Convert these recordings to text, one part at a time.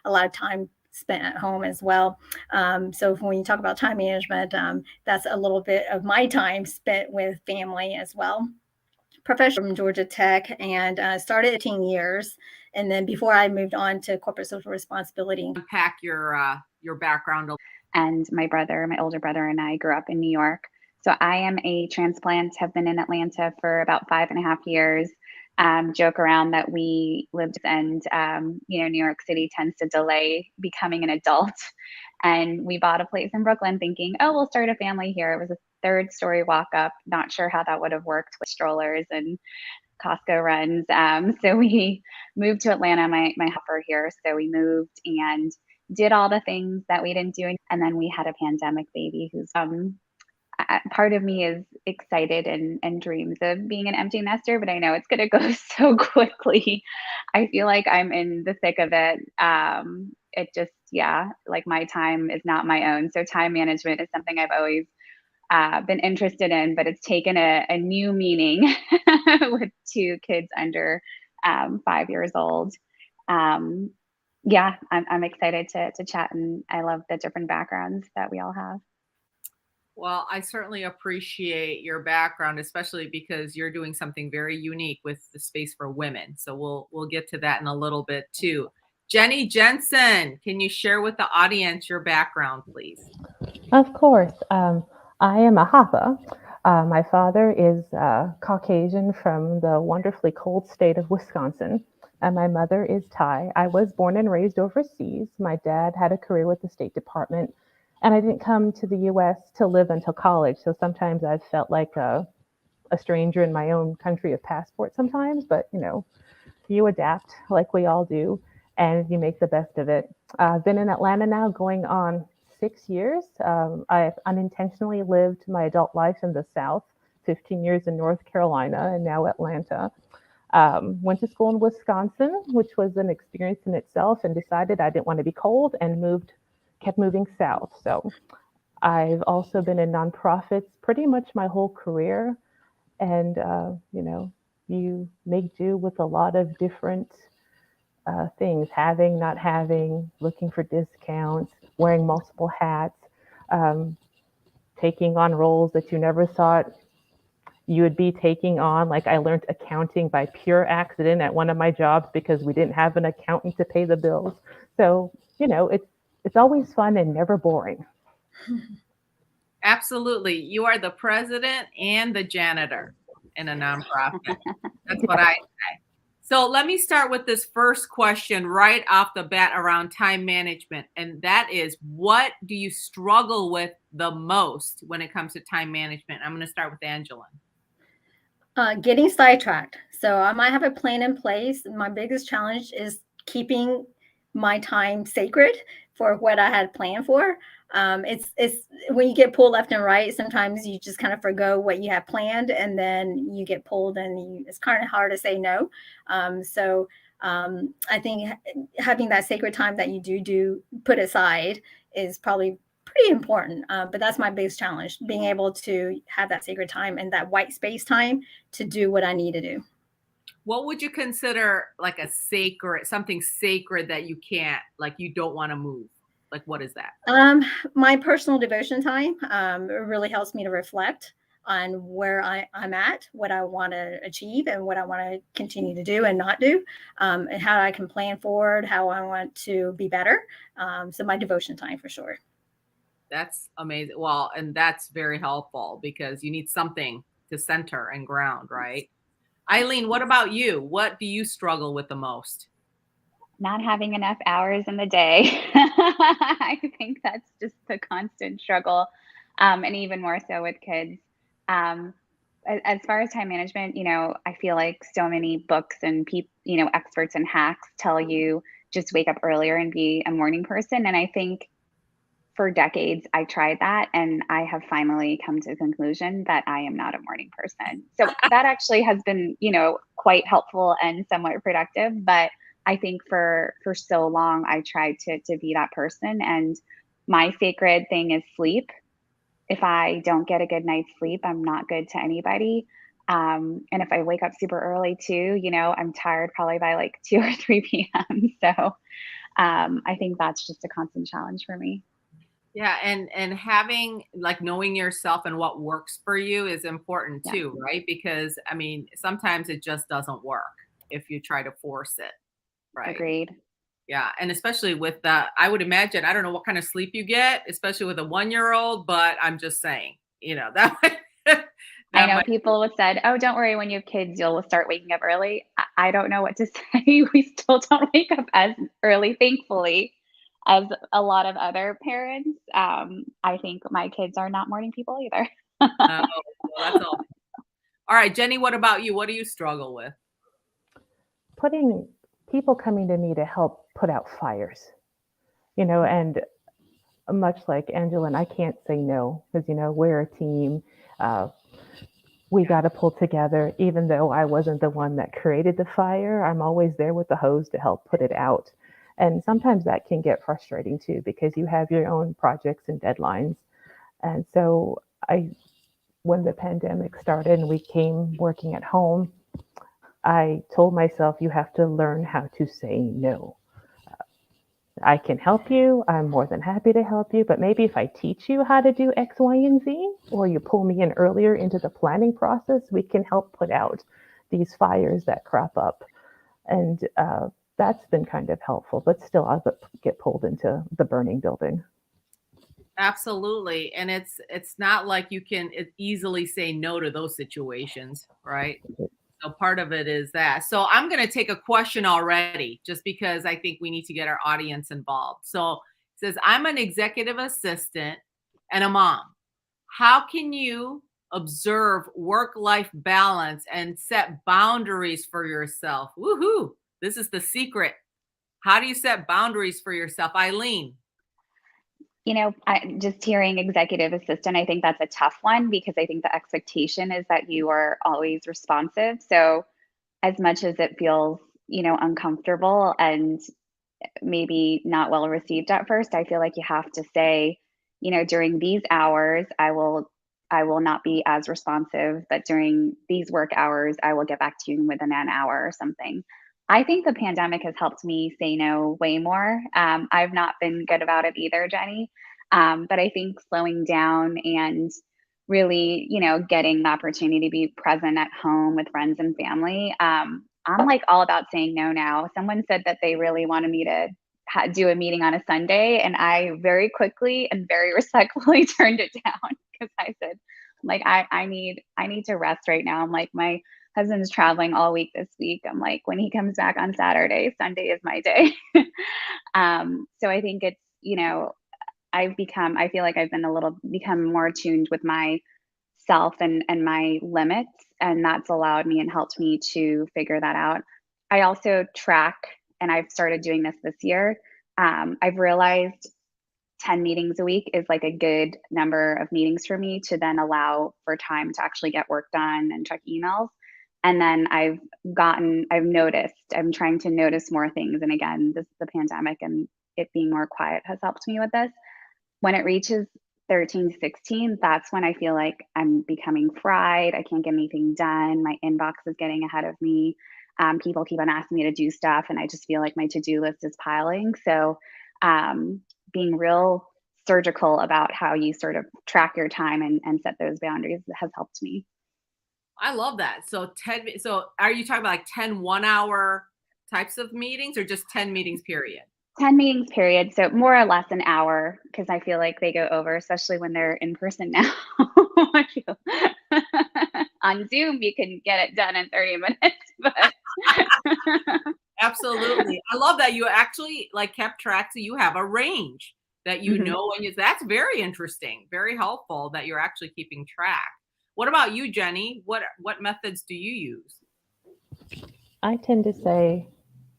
a lot of time spent at home as well. So when you talk about time management, that's a little bit of my time spent with family as well. Professional from Georgia Tech and started 10 years. And then before I moved on to corporate social responsibility. Unpack your background. And my older brother and I grew up in New York. So I am a transplant, have been in Atlanta for about 5.5 years. Joke around that we lived and, New York City tends to delay becoming an adult. And we bought a place in Brooklyn thinking, oh, we'll start a family here. It was a third-story walk-up. Not sure how that would have worked with strollers and Costco runs. So we moved to Atlanta. My hopper here. So we moved and did all the things that we didn't do. And then we had a pandemic baby who's part of me is excited and dreams of being an empty nester, but I know it's going to go so quickly. I feel like I'm in the thick of it. It just, yeah, like my time is not my own. So time management is something I've always been interested in, but it's taken a new meaning with two kids under 5 years old. Yeah, I'm excited to chat, and I love the different backgrounds that we all have. Well, I certainly appreciate your background, especially because you're doing something very unique with the space for women. So we'll get to that in a little bit too. Jenny Jensen, can you share with the audience your background, please? Of course. I am a Hapa. My father is Caucasian from the wonderfully cold state of Wisconsin, and my mother is Thai. I was born and raised overseas. My dad had a career with the State Department, and I didn't come to the U.S. to live until college. So sometimes I've felt like a stranger in my own country of passport sometimes, but you adapt like we all do, and you make the best of it. I've been in Atlanta now going on 6 years. I've unintentionally lived my adult life in the South, 15 years in North Carolina, and now Atlanta. Went to school in Wisconsin, which was an experience in itself, and decided I didn't want to be cold and kept moving south. So I've also been in nonprofits pretty much my whole career. And, you make do with a lot of different things, having, not having, looking for discounts, wearing multiple hats, taking on roles that you never thought you would be taking on. Like I learned accounting by pure accident at one of my jobs because we didn't have an accountant to pay the bills. So, it's always fun and never boring. Absolutely. You are the president and the janitor in a nonprofit. That's what I say. So let me start with this first question right off the bat around time management. And that is, what do you struggle with the most when it comes to time management? I'm going to start with Angela. Getting sidetracked. So I might have a plan in place. My biggest challenge is keeping my time sacred for what I had planned for. It's when you get pulled left and right, sometimes you just kind of forgo what you have planned, and then you get pulled, and it's kind of hard to say no. I think having that sacred time that you do put aside is probably pretty important. But that's my biggest challenge, being able to have that sacred time and that white space time to do what I need to do. What would you consider like something sacred that you can't, like you don't want to move? Like, what is that? My personal devotion time it really helps me to reflect on where I'm at, what I want to achieve, and what I want to continue to do and not do, and how I can plan forward, how I want to be better. So my devotion time for sure. That's amazing. Well, and that's very helpful because you need something to center and ground, right? Eileen, what about you? What do you struggle with the most? Not having enough hours in the day. I think that's just a constant struggle, and even more so with kids. As far as time management, I feel like so many books and experts and hacks tell you just wake up earlier and be a morning person. And I think for decades, I tried that, and I have finally come to the conclusion that I am not a morning person. So that actually has been, quite helpful and somewhat productive. But I think for so long, I tried to be that person. And my sacred thing is sleep. If I don't get a good night's sleep, I'm not good to anybody. And if I wake up super early too, I'm tired probably by like 2 or 3 p.m. So I think that's just a constant challenge for me. Yeah, and having like knowing yourself and what works for you is important Yeah. too, right? Because I mean, sometimes it just doesn't work if you try to force it, right? Agreed. Yeah, and especially with the, I would imagine, I don't know what kind of sleep you get, especially with a 1-year-old, but I'm just saying, that might, I that know might, people have said, "Oh, don't worry, when you have kids, you'll start waking up early." I don't know what to say. We still don't wake up as early, thankfully, as a lot of other parents. I think my kids are not morning people either. oh, well, that's all. All right, Jenny, what about you? What do you struggle with? Putting people coming to me to help put out fires, and much like Angela and I can't say no because, we're a team. We got to pull together. Even though I wasn't the one that created the fire, I'm always there with the hose to help put it out. And sometimes that can get frustrating too, because you have your own projects and deadlines. And so when the pandemic started and we came working at home, I told myself, you have to learn how to say no. I can help you. I'm more than happy to help you. But maybe if I teach you how to do X, Y, and Z, or you pull me in earlier into the planning process, we can help put out these fires that crop up. And that's been kind of helpful. But still, I'll get pulled into the burning building. Absolutely. And it's not like you can easily say no to those situations, right? So part of it is that. So I'm going to take a question already, just because I think we need to get our audience involved. So it says, I'm an executive assistant and a mom. How can you observe work-life balance and set boundaries for yourself? Woohoo! This is the secret. How do you set boundaries for yourself, Eileen? I just hearing executive assistant, I think that's a tough one because I think the expectation is that you are always responsive. So as much as it feels, uncomfortable and maybe not well received at first, I feel like you have to say, during these hours, I will not be as responsive, but during these work hours, I will get back to you within an hour or something. I think the pandemic has helped me say no way more. I've not been good about it either, Jenny. But I think slowing down and really, getting the opportunity to be present at home with friends and family. I'm like all about saying no now. Someone said that they really wanted me to do a meeting on a Sunday, and I very quickly and very respectfully turned it down because I said, like, I need to rest right now. I'm like, my husband's traveling all week this week. I'm like, when he comes back on Saturday, Sunday is my day. So I think it's, I feel like I've become more attuned with myself and my limits. And that's allowed me and helped me to figure that out. I also track, and I've started doing this year. I've realized 10 meetings a week is like a good number of meetings for me to then allow for time to actually get work done and check emails. And then I've noticed, I'm trying to notice more things. And again, this is the pandemic and it being more quiet has helped me with this. When it reaches 13, 16, that's when I feel like I'm becoming fried. I can't get anything done. My inbox is getting ahead of me. People keep on asking me to do stuff, and I just feel like my to-do list is piling. So being real surgical about how you sort of track your time and set those boundaries has helped me. I love that. So are you talking about like 10 1-hour types of meetings or just 10 meetings period? 10 meetings period. So more or less an hour, because I feel like they go over, especially when they're in person now. I feel on Zoom, you can get it done in 30 minutes, but Absolutely. I love that you actually like kept track. So you have a range that you know, and that's very interesting, very helpful that you're actually keeping track. What about you, Jenny? What methods do you use? I tend to say,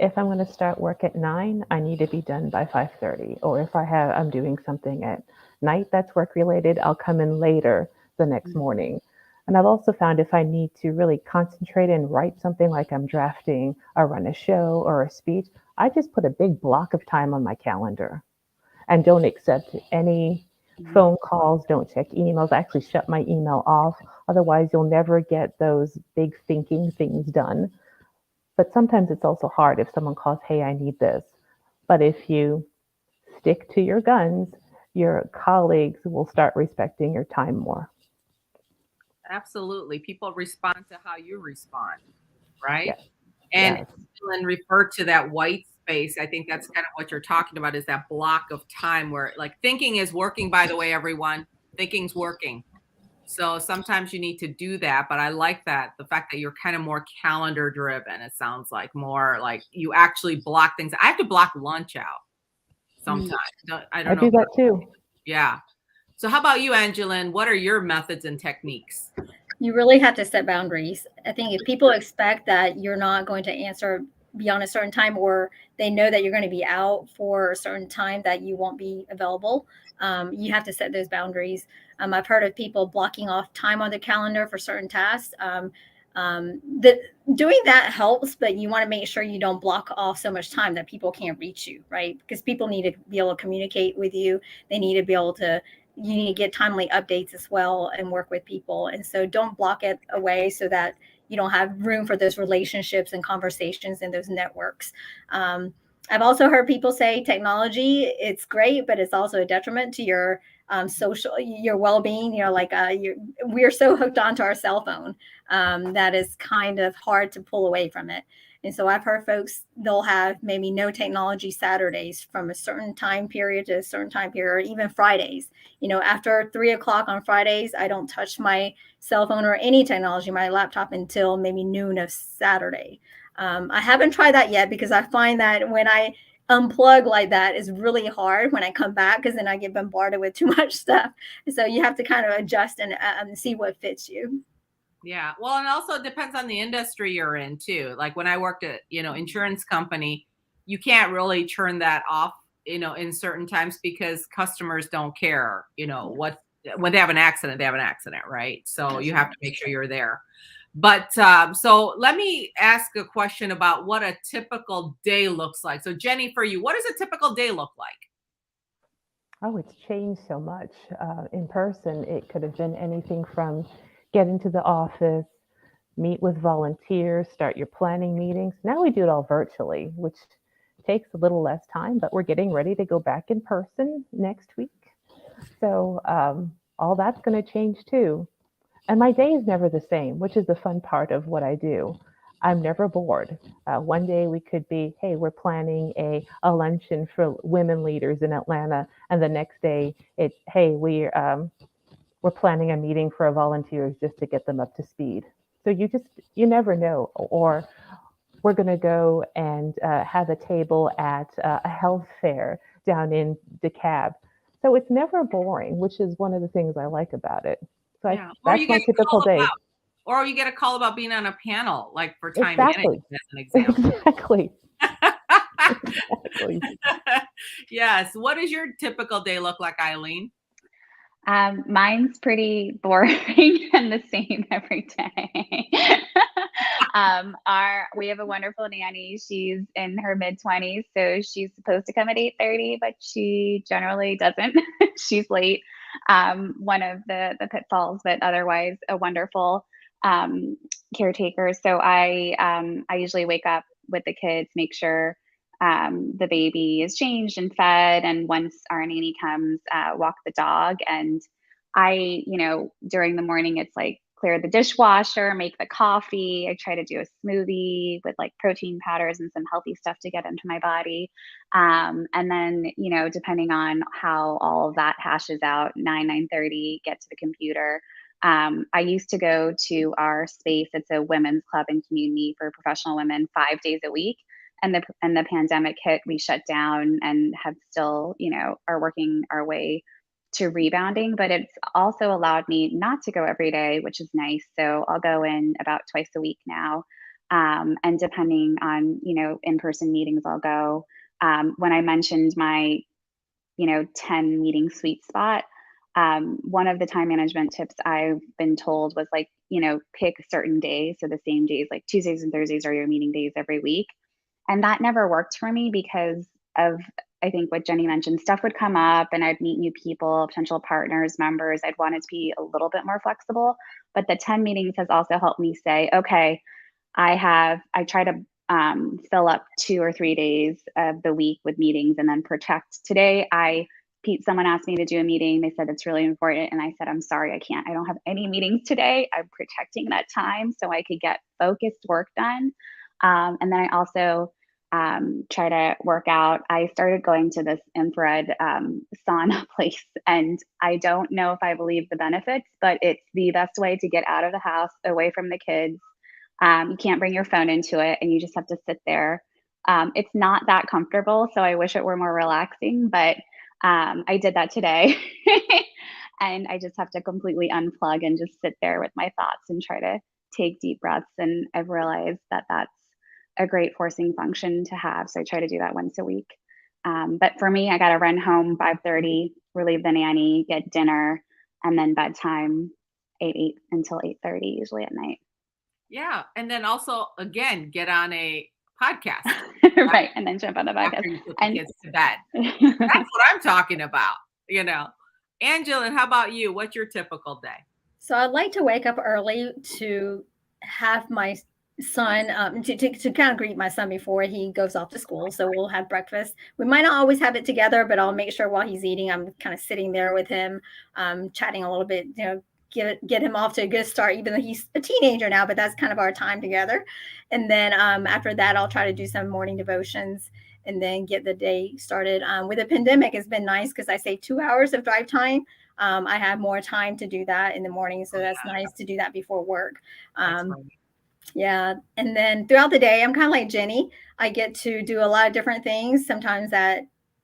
if I'm going to start work at 9, I need to be done by 5:30. Or if I'm doing something at night that's work related, I'll come in later the next morning. And I've also found if I need to really concentrate and write something like I'm drafting or run a show or a speech, I just put a big block of time on my calendar and don't accept any phone calls, don't check emails. I actually shut my email off. Otherwise, you'll never get those big thinking things done. But sometimes it's also hard if someone calls, hey, I need this. But if you stick to your guns, your colleagues will start respecting your time more. Absolutely. People respond to how you respond, right? Yes. And Yes. and refer to that white space. I think that's kind of what you're talking about, is that block of time where like thinking is working, by the way, everyone. Thinking's working. So sometimes you need to do that. But I like that, the fact that you're kind of more calendar driven. It sounds like more like you actually block things. I have to block lunch out sometimes. I I don't know. do that too. Yeah. So how about you, Angeline? What are your methods and techniques? You really have to set boundaries. I think if people expect that you're not going to answer beyond a certain time, or they know that you're going to be out for a certain time that you won't be available, you have to set those boundaries. I've heard of people blocking off time on the calendar for certain tasks. That doing that helps, but you want to make sure you don't block off so much time that people can't reach you, right? Because people need to be able to communicate with you. They need to be able to, you need to get timely updates as well and work with people. And so don't block it away so that you don't have room for those relationships and conversations and those networks. I've also heard people say technology, it's great, but it's also a detriment to your social, your well-being. We're so hooked onto our cell phone that is kind of hard to pull away from it. And so I've heard folks, they'll have maybe no technology Saturdays from a certain time period to a certain time period, or even Fridays. After 3 o'clock on Fridays, I don't touch my cell phone or any technology, my laptop, until maybe noon of Saturday. I haven't tried that yet, because I find that when I unplug like that is really hard when I come back, because then I get bombarded with too much stuff. So you have to kind of adjust and see what fits you. Yeah. Well, and also it depends on the industry you're in too. Like when I worked at, insurance company, you can't really turn that off, in certain times, because customers don't care, when they have an accident, they have an accident, right? So you have to make sure you're there. But so let me ask a question about what a typical day looks like. So Jenny, for you, what does a typical day look like? Oh, it's changed so much. In person, it could have been anything from get into the office, meet with volunteers, start your planning meetings. Now we do it all virtually, which takes a little less time, but we're getting ready to go back in person next week. So all that's going to change too. And my day is never the same, which is the fun part of what I do. I'm never bored. One day we could be, hey, we're planning a luncheon for women leaders in Atlanta. And the next day it's, hey, we're planning a meeting for our volunteers just to get them up to speed. So you never know. Or we're going to go and have a table at a health fair down in DeKalb. So it's never boring, which is one of the things I like about it. So Yeah. that's my typical day. Or you get a call about being on a panel, like for time Exactly. management, as an example. Exactly. Exactly. Yes. What does your typical day look like, Eileen? Mine's pretty boring and the same every day. We have a wonderful nanny. She's in her mid-20s, so she's supposed to come at 8:30, but she generally doesn't. She's late. One of the pitfalls, but otherwise a wonderful caretaker. So I usually wake up with the kids, make sure the baby is changed and fed, and once our nanny comes, walk the dog. And during the morning, it's like clear the dishwasher, make the coffee. I try to do a smoothie with like protein powders and some healthy stuff to get into my body. And then, depending on how all of that hashes out, 9:30, get to the computer. I used to go to our space. It's a women's club and community for professional women 5 days a week. And the pandemic hit, we shut down and have still, are working our way to rebounding. But it's also allowed me not to go every day, which is nice. So I'll go in about twice a week now. And depending on, in-person meetings, I'll go. When I mentioned my, 10 meeting sweet spot, one of the time management tips I've been told was like, pick certain days. So the same days, like Tuesdays and Thursdays are your meeting days every week. And that never worked for me because of, I think what Jenny mentioned, stuff would come up and I'd meet new people, potential partners, members. I'd want it to be a little bit more flexible. But the 10 meetings has also helped me say, okay, I try to fill up 2 or 3 days of the week with meetings and then protect. Today, someone asked me to do a meeting. They said it's really important. And I said, I'm sorry, I can't. I don't have any meetings today. I'm protecting that time so I could get focused work done. And then I also try to work out. I started going to this infrared sauna place, and I don't know if I believe the benefits, but it's the best way to get out of the house, away from the kids. You can't bring your phone into it, and you just have to sit there. It's not that comfortable, so I wish it were more relaxing, but I did that today. And I just have to completely unplug and just sit there with my thoughts and try to take deep breaths. And I've realized that that's a great forcing function to have. So I try to do that once a week. But for me, I got to run home 5:30, relieve the nanny, get dinner, and then bedtime 8 until 8:30, usually at night. Yeah. And then also, again, get on a podcast. Right. And then jump on the podcast. And get to bed. That's what I'm talking about, Angela, and how about you? What's your typical day? So I'd like to wake up early to have my son, to kind of greet my son before he goes off to school. So we'll have breakfast. We might not always have it together, but I'll make sure while he's eating, I'm kind of sitting there with him, chatting a little bit, get him off to a good start, even though he's a teenager now, but that's kind of our time together. And then after that, I'll try to do some morning devotions and then get the day started. With the pandemic, it's been nice because I save 2 hours of drive time. I have more time to do that in the morning. So that's nice to do that before work. Yeah. And then throughout the day, I'm kind of like Jenny. I get to do a lot of different things, sometimes at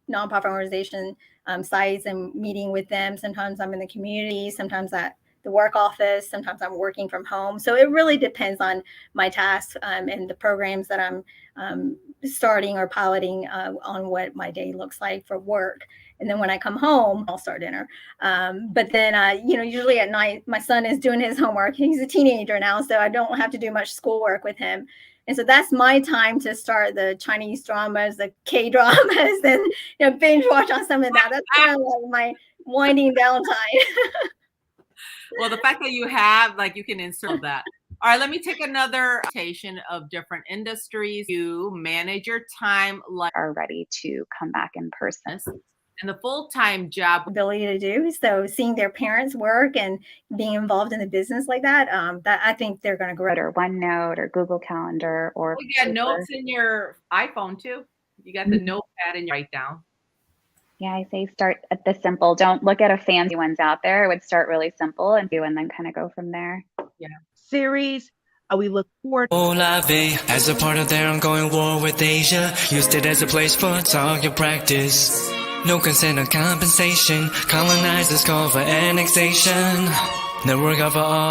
nonprofit organization sites and meeting with them. Sometimes I'm in the community, sometimes at the work office, sometimes I'm working from home. So it really depends on my tasks and the programs that I'm starting or piloting on what my day looks like for work. And then when I come home, I'll start dinner. But then, usually at night, my son is doing his homework. He's a teenager now, so I don't have to do much schoolwork with him. And so that's my time to start the Chinese dramas, the K-dramas, and binge watch on some of that. That's kind of like my winding down time. Well, the fact that you have, you can insert that. All right, let me take another rotation of different industries. You manage your time are ready to come back in person. And the full-time job ability to do. So seeing their parents work and being involved in the business like that, that I think they're going to grow. Or OneNote or Google Calendar or you got notes in your iPhone too. You got the notepad and you write down. Yeah, I say start at the simple. Don't look at a fancy ones out there. I would start really simple and then kind of go from there. Yeah. Series. We look forward. As a part of their ongoing war with Asia, used it as a place for target practice. No consent or compensation. Colonizers call for annexation. Network of all.